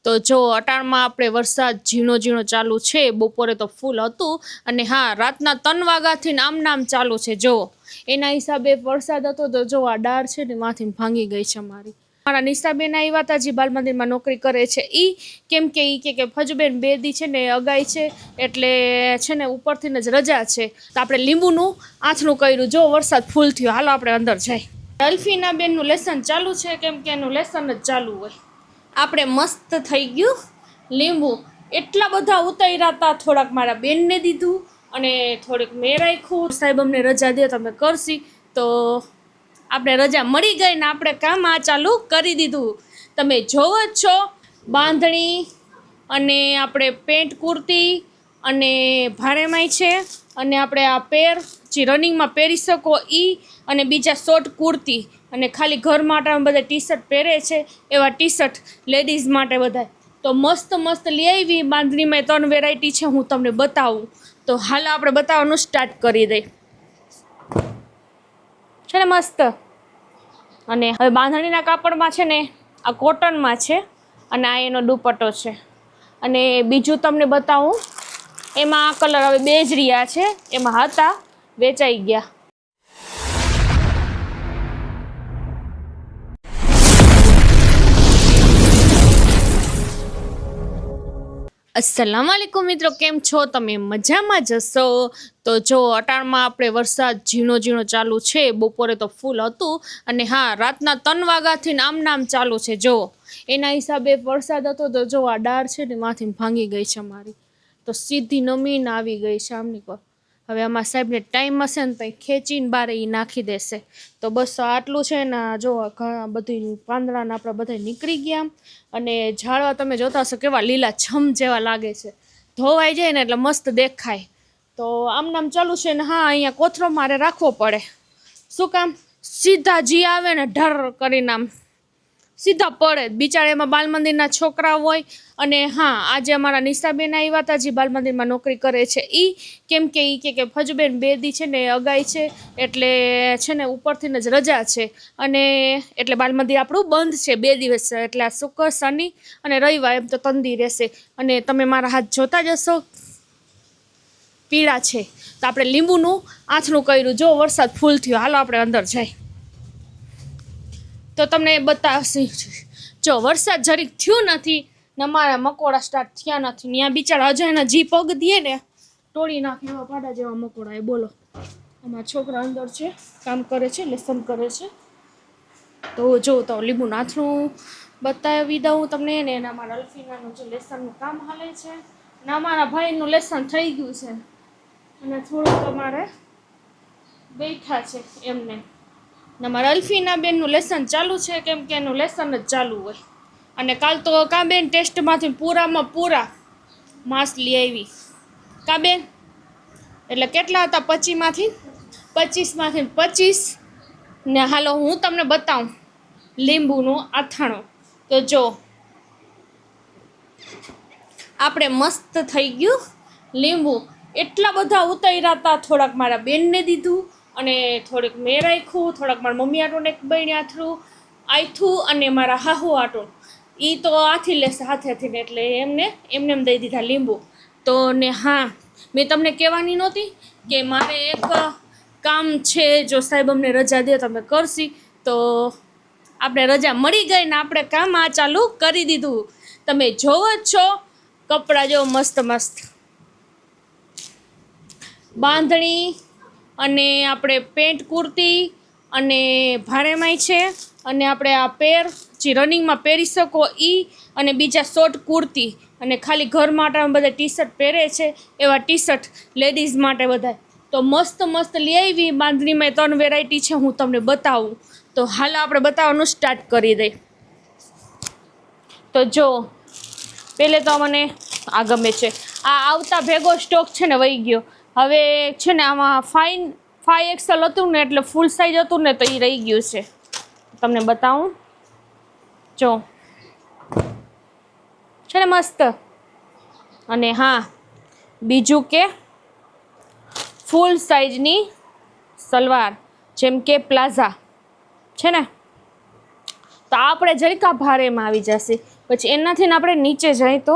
તો જો અટાણમાં આપણે વરસાદ ઝીણો ઝીણો ચાલુ છે, બપોરે તો ફૂલ હતું અને હા રાતના 3 વાગ્યાથી આમ ચાલુ છે। જો એના હિસાબે વરસાદ હતો તો જો આ ડાળ છે ને માથી ભાંગી ગઈ છે મારા નિશાબેન આવ્યા હતા, જે બાલ મંદિરમાં નોકરી કરે છે ઈ, કેમ કે ઈ કે ફજબેન 2 દી છે ને અગાઈ છે એટલે છે ને ઉપરથી જ રજા છે, તો આપણે લીંબુનું આથણું કર્યું। જો વરસાદ ફૂલ થયો, હાલો આપણે અંદર જાય। અલ્ફીના બેનનું લેસન ચાલુ છે, કેમ કે એનું લેસન જ ચાલુ હોય। આપણે મસ્ત થઈ ગયું લીંબુ, એટલા બધા ઉતાર્યા હતા, થોડાક મારા બેનને દીધું અને થોડીક મેં રાખ્યું। સાહેબ અમને રજા દે તમે કરશી, તો આપણે રજા મળી ગઈ ને આપણે કામ આ ચાલુ કરી દીધું। તમે જોવો જ છો, બાંધણી અને આપણે પેન્ટ કુર્તી અને ભારેમાઈ છે અને આપણે આ પેર જે રનિંગમાં પહેરી શકો ઈ અને બીજા શોર્ટ કુર્તી અને ખાલી ઘર માટે બધા ટી શર્ટ પહેરે છે એવા ટી શર્ટ લેડીઝ માટે બધા, તો મસ્ત મસ્ત લઈ આવી। બાંધણીમાં 3 વેરાયટી છે, હું તમને બતાવું, તો હાલ આપણે બતાવવાનું સ્ટાર્ટ કરી દઈ છે ને મસ્ત। અને હવે બાંધણીના કાપડમાં છે ને આ કોટનમાં છે અને આ એનો દુપટ્ટો છે, અને બીજું તમને બતાવું એમાં આ કલર હવે 2 જ રહ્યા છે, એમાં હતા વેચાઈ ગયા। अस्सलाम वालेकुम મિત્રો, કેમ છો તમે? મજામાં જશો? તો જો અટાણમાં આપણે વરસાદ ઝીણો ઝીણો ચાલુ છે, બપોરે તો ફૂલ હતું અને હા રાતના 3 વાગ્યાથી આમ ચાલુ છે। જો એના હિસાબે વરસાદ હતો તો જો આ ડાળ છે ને માથી ભાંગી ગઈ છે મારી, તો સીધી નમીને આવી ગઈ છે આમની પર। હવે આમાં સાહેબને ટાઈમ હશે ને તો ખેંચીને બારે એ નાખી દેશે, તો બસ આટલું છે ને। જો ઘણા બધી પાંદડાના આપણા બધા નીકળી ગયા અને ઝાડવા તમે જોતા હશો કેવા લીલા છમ જેવા લાગે છે, ધોવાઈ જાય ને એટલે મસ્ત દેખાય। તો આમ ચાલુ છે ને હા અહીંયા કોથરો મારે રાખવો પડે, શું કામ? સીધા જી આવે ને ઢર કરીને આમ સીધા પડે, બિચારા એમાં બાલ મંદિરના છોકરા હોય। અને હા આજે અમારા નિશાબેન આવ્યા હતા, જે બાલ મંદિરમાં નોકરી કરે છે ઈ, કેમ કે ઈ કે ફજબેન 2 દી છે ને અગાઈ છે એટલે છે ને ઉપરથી જ રજા છે, અને એટલે બાલ મંદિર આપણું બંધ છે 2 દિવસ, એટલે આ શુક્ર શનિ અને રવિવાર એમ તો 3 દી રહેશે। અને તમે મારા હાથ જોતા જશો પીળા છે, તો આપણે લીંબુનું આથણું કર્યું। જો વરસાદ ફૂલ થયો, હાલો આપણે અંદર જાય તો તમને બતાવશે। જો વરસાદ જરીક થયું નથી ને અમારા મકોડા સ્ટાર્ટ થયા નથી, ત્યાં બિચારા અજાયના જી પગ દે ને તોડી નાખે એવા પાડા જેવા મકોડા એ, બોલો। અમારા છોકરા અંદર છે, કામ કરે છે, લેસન કરે છે, તો જો તો લીંબુ નાથણું બતાવી દઉં તમને ને એના મારા અલ્ફીનાનું જે લેસનનું કામ હાલે છે ને અમારા ભાઈનું લેસન થઈ ગયું છે અને થોડુંક અમારે બેઠા છે એમને, ને મારા અલ્ફીના બેનનું લેસન ચાલુ છે, કેમ કે એનું લેસન જ ચાલુ હોય। અને કાલ તો કાબેન ટેસ્ટમાંથી પૂરામાં પૂરા માર્ક્સ લઈ આવી કાબેન, એટલે કેટલા હતા 25માંથી 25 ને હાલો હું તમને બતાવું લીંબુનું આથાણું। તો જો આપણે મસ્ત થઈ ગયું લીંબુ, એટલા બધા ઉતાર્યા હતા, થોડાક મારા બેનને દીધું અને થોડીક મેં રાખ્યું, થોડાક મારા મમ્મી આટું એક બહેણી આથું અને મારા હાહુ આટું એ તો આથી લેશે હાથેથી, એટલે એમને દઈ દીધા લીંબુ। તો ને હા મેં તમને કહેવાની નહોતી કે મારે એક કામ છે, જો સાહેબ અમને રજા દે તમે કરશી, તો આપણે રજા મળી ગઈ ને આપણે કામ આ ચાલુ કરી દીધું। તમે જોવો જ છો, કપડાં જો મસ્ત મસ્ત બાંધણી અને આપણે પેન્ટ કુર્તી અને ભારેમાઈ છે અને આપણે આ પેર જે રનિંગમાં પહેરી શકો ઈ અને બીજા શોર્ટ કુર્તી અને ખાલી ઘર માટે બધા ટી શર્ટ પહેરે છે એવા ટી શર્ટ લેડીઝ માટે બધા, તો મસ્ત મસ્ત લઈ આવી। બાંધણીમાં 3 વેરાયટી છે, હું તમને બતાવું, તો હાલ આપણે બતાવવાનું સ્ટાર્ટ કરી દઈ। તો જો પહેલે તો મને આ ગમે છે, આ આવતા ભેગો સ્ટોક છે ને વહી ગયો, હવે છે ને આમાં 5XL હતું ને એટલે ફૂલ સાઇઝ હતું ને તો એ રહી ગયું છે, તમને બતાવું જો છે ને મસ્ત। અને હા બીજું કે ફૂલ સાઇઝની સલવાર જેમ કે પ્લાઝા છે ને, તો આપણે જરીક આ ભારેમાં આવી જશે, પછી એનાથી ને આપણે નીચે જઈએ તો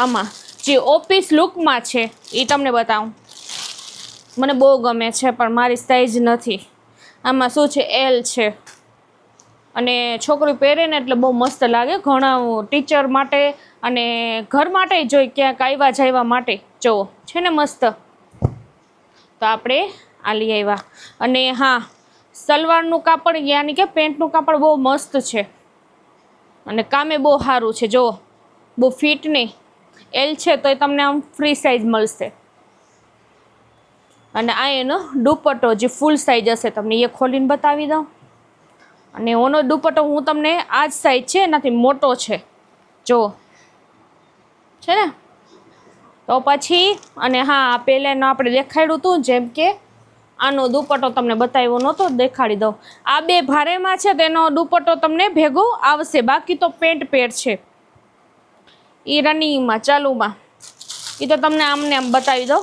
આમાં જે ઓફિસ લુકમાં છે એ તમને બતાવું. મને બહુ ગમે છે પણ મારી સાઈઝ નથી. આમાં શું છે, એલ છે અને છોકરી પહેરે ને એટલે બહુ મસ્ત લાગે. ઘણા ટીચર માટે અને ઘર માટે જોઈ ક્યાંક આવ્યા જવા માટે જુઓ છે ને મસ્ત. તો આપણે આ લઈ આવ્યા. અને હા, સલવારનું કાપડ યાની કે પેન્ટનું કાપડ બહુ મસ્ત છે અને કામે બહુ સારું છે. જુઓ, બહુ ફિટ નહીં. એલ છે તો એ તમને આમ ફ્રી સાઇઝ મળશે. અને આ એનો દુપટ્ટો જે ફૂલ સાઇઝ હશે તમને એ ખોલીને બતાવી દઉં. અને ઓનો દુપટ્ટો હું તમને આ જ સાઇઝ છે એનાથી મોટો છે, જુઓ છે ને. તો પછી અને હા, પહેલાંનો આપણે દેખાડ્યું હતું જેમ કે આનો દુપટ્ટો તમને બતાવ્યો નહોતો, દેખાડી દઉં. આ બે ભારેમાં છે તેનો દુપટ્ટો તમને ભેગો આવશે. બાકી તો પેન્ટ પેર છે એ રનિંગમાં ચાલુમાં. એ તો તમને આમને આમ બતાવી દઉં.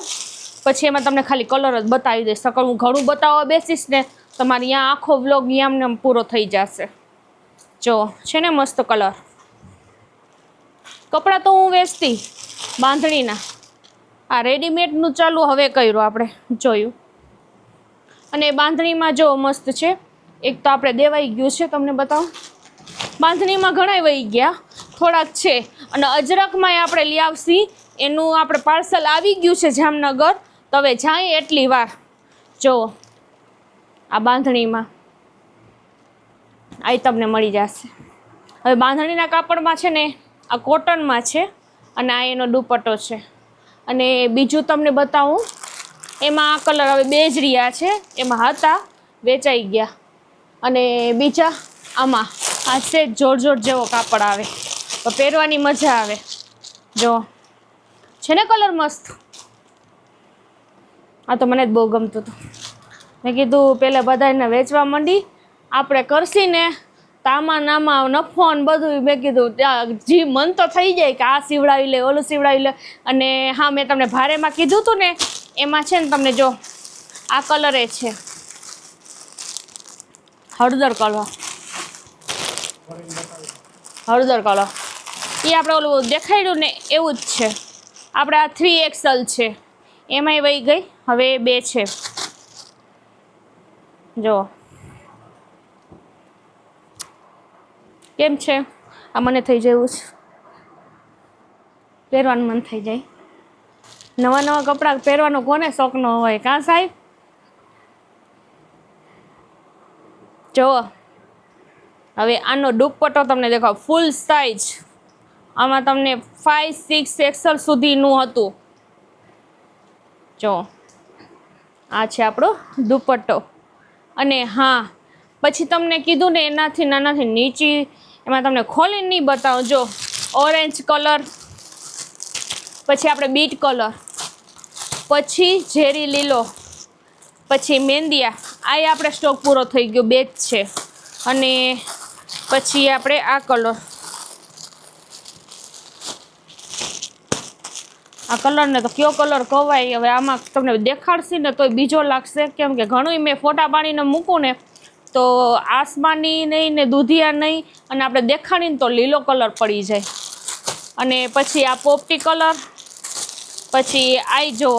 પછી એમાં તમને ખાલી કલર જ બતાવી દઈશ. સકળ હું ઘણું બતાવવા બેસીશ ને તમારે અહીંયા આખો વ્લોગ આમને આમ પૂરો થઈ જશે. જો છે ને મસ્ત કલર. કપડાં તો હું વેચતી બાંધણીના. આ રેડીમેડનું ચાલુ હવે કર્યું આપણે, જોયું. અને બાંધણીમાં જો મસ્ત છે. એક તો આપણે દેવાઈ ગયું છે, તમને બતાવું. બાંધણીમાં ઘણા વહી ગયા, થોડાક છે. અને અજરકમાં આપણે લઈ આવશી. એનું આપણે પાર્સલ આવી ગયું છે જામનગર. તો હવે જાય એટલી વાર. જુઓ, આ બાંધણીમાં આ તમને મળી જશે. હવે બાંધણીના કાપડમાં છે ને આ કોટનમાં છે અને આ એનો દુપટ્ટો છે. અને બીજું તમને બતાવું, એમાં આ કલર હવે બે જ રહ્યા છે. એમાં હતા, વેચાઈ ગયા. અને બીજા આમાં આ છે જોરજોર જેવો કાપડ આવે તો પહેરવાની મજા આવે. જો છે ને કલર મસ્ત. આ તો મને જ બહુ ગમતું હતું. મેં કીધું પહેલાં બધાને વેચવા માંડી, આપણે કરશી ને તામાં નામાં નફો ને બધું. મેં કીધું ત્યાં જી મન તો થઈ જાય કે આ સીવડાવી લે, ઓલું સીવડાવી લે. અને હા, મેં તમને ભારેમાં કીધું હતું ને એમાં છે ને તમને જો આ કલરે છે હળદર કલર. હળદર કલર એ આપણે ઓલું દેખાડ્યું ને એવું જ છે. આપણે આ 3XL છે એમાંય વહી ગઈ. હવે 2 છે. જો કેમ છે? આ મને થઈ જાય એવું છે, પહેરવાનું મન થઈ જાય. નવા નવા કપડાં પહેરવાનો કોને શોખ ન હોય, કાં સાહેબ? જુઓ, હવે આનો દુપટ્ટો તમને દેખાવ, ફૂલ સાઇઝ. આમાં તમને 5-6 XL સુધીનું હતું. જો આ છે આપણો દુપટ્ટો. અને હા, પછી તમને કીધું ને એનાથી નાનાથી નીચી, એમાં તમને ખોલીને નહીં બતાવું. જો ઓરેન્જ કલર, પછી આપણે બીટ કલર, પછી ઝેરી લીલો, પછી મેંદિયા. આ આપણે સ્ટોક પૂરો થઈ ગયો, 2 જ છે. અને પછી આપણે આ કલર, આ કલરને તો કયો કલર કહેવાય હવે. આમાં તમને દેખાડશી ને તોય બીજો લાગશે, કેમ કે ઘણું મેં ફોટા પાડીને મૂકું ને તો આસમાની નહીં ને દૂધિયા નહીં, અને આપણે દેખાડીને તો લીલો કલર પડી જાય. અને પછી આ પોપટી કલર, પછી આઈ જો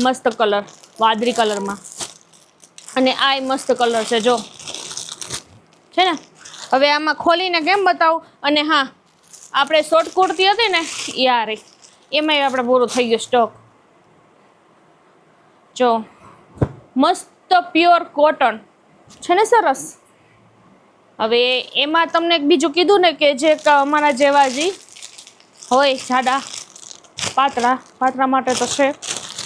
મસ્ત કલર વાદળી કલરમાં. અને આય મસ્ત કલર છે, જો છે ને. હવે આમાં ખોલીને કેમ બતાવું. અને હા, આપણે શોર્ટ કુર્તી હતી ને એ આ રહી, એમાંય આપણે પૂરો થઈ ગયો સ્ટોક. જો મસ્ત પ્યોર કોટન છે ને, સરસ. હવે એમાં તમને એક બીજું કીધું ને કે જે અમારા જેવા જે હોય જાડા પાતળા માટે તો છે,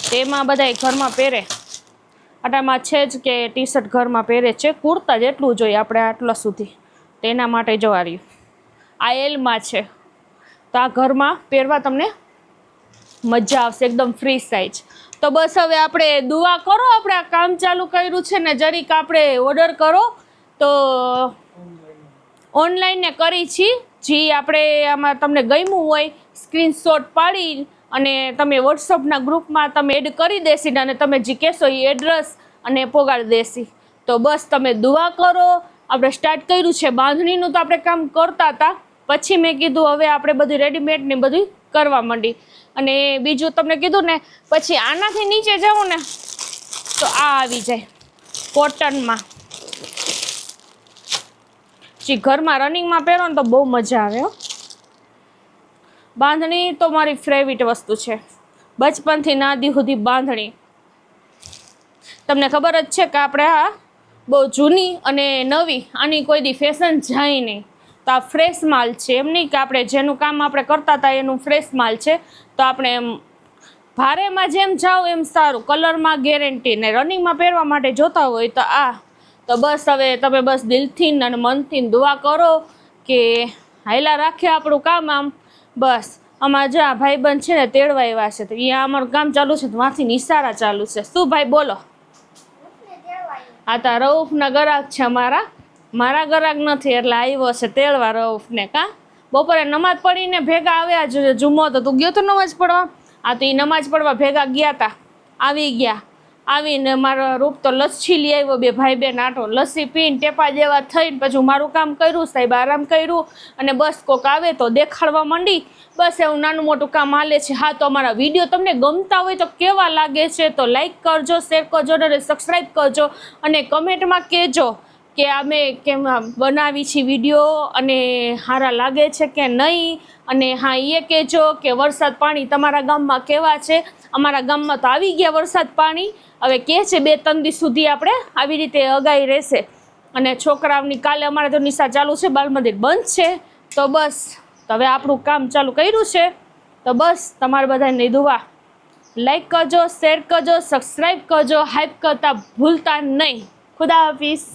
તેમાં બધાય ઘરમાં પહેરે. આટામાં છે જ કે ટી શર્ટ ઘરમાં પહેરે છે, કુર્તા જેટલું જોઈએ આપણે આટલા સુધી. તેના માટે જોવા રહ્યું આ એલમાં છે. તો આ ઘરમાં પહેરવા તમને મજા આવશે, એકદમ ફ્રી સાઇઝ. તો બસ હવે આપણે દુઆ કરો. આપણે આ કામ ચાલુ કર્યું છે ને જરીક આપણે ઓર્ડર કરો તો ઓનલાઈન ને કરી છીએ. જે આપણે આમાં તમને ગમ્યું હોય સ્ક્રીનશોટ પાડી અને તમે વોટ્સઅપના ગ્રુપમાં તમે એડ કરી દેશી અને તમે જે કહેશો એ એડ્રેસ અને પોગાડી દેશી. તો બસ તમે દુઆ કરો. આપણે સ્ટાર્ટ કર્યું છે બાંધણીનું, તો આપણે કામ કરતા હતા પછી મેં કીધું હવે આપણે બધું રેડીમેડ ને બધું કરવા માંડી. અને બીજું તમને કીધું ને, પછી આનાથી નીચે જાઉં ને તો આ આવી જાય કોટનમાં. જે ઘરમાં રનિંગમાં પહેરો ને તો બહુ મજા આવે હો. બાંધણી તો મારી ફેવરિટ વસ્તુ છે, બચપનથી નાદી સુધી બાંધણી. તમને ખબર જ છે કે આપણે આ બહુ જૂની અને નવી આની કોઈ દી ફેશન જાય નહીં. તો આ ફ્રેશ માલ છે, એમ નહીં કે આપણે જેનું કામ આપણે કરતા હતા એનું ફ્રેશ માલ છે. તો આપણે એમ ભારેમાં જેમ જાઓ એમ સારું, કલરમાં ગેરંટી. ને રનિંગમાં પહેરવા માટે જોતા હોય તો આ. તો બસ હવે તમે બસ દિલથી અને મનથી દુઆ કરો કે હાયલા રાખે આપણું કામ. આમ બસ અમારા જે આ ભાઈબંધ છે ને તેડવા એવા છે, તો અહીંયા અમારું કામ ચાલુ છે, તો ત્યાંથી નિશાળા ચાલુ છે. શું ભાઈ બોલો? આ તો રઉફના ગરાક છે મારા ગરાક નથી, એટલે આવ્યો છે તેડવા રઉફને. કા બપોરે નમાજ પડીને ભેગા આવ્યા જ. જુમ્મો તો તું ગયો તો નમાજ પડવા? આ તો એ નમાજ પડવા ભેગા ગયા તા, આવી ગયા. આવીને મારો રૂપ તો લસ્સી લઈ આવ્યો, બે ભાઈ બેન આટો લસ્સી પીને ટેપા જેવા થઈને પછી મારું કામ કર્યું, સાહેબ આરામ કર્યું. અને બસ કોક આવે તો દેખાડવા માંડી. બસ એવું નાનું મોટું કામ હાલે છે. હા, તો અમારા વિડીયો તમને ગમતા હોય તો કેવા લાગે છે તો લાઈક કરજો, શેર કરજો અને સબસ્ક્રાઈબ કરજો. અને કમેન્ટમાં કહેજો કે અમે કેમ બનાવી છે વિડીયો અને સારા લાગે છે કે નહીં. અને હા, એ કહેજો કે વરસાદ પાણી તમારા ગામમાં કેવા છે. અમારા ગામમાં તો આવી ગયા વરસાદ પાણી. હવે કહે છે 2-3 દિવસ સુધી આપણે આવી રીતે અગાઈ રહેશે. અને છોકરાઓની કાલે અમારે તો નિશા ચાલુ છે, બાલ મંદિર બંધ છે. તો બસ હવે આપણું કામ ચાલુ કર્યું છે. તો બસ તમારે બધાને દુઆ, લાઈક કરજો, શેર કરજો, સબસ્ક્રાઈબ કરજો, હાઈપ કરતા ભૂલતા નહીં. ખુદા હાફિઝ.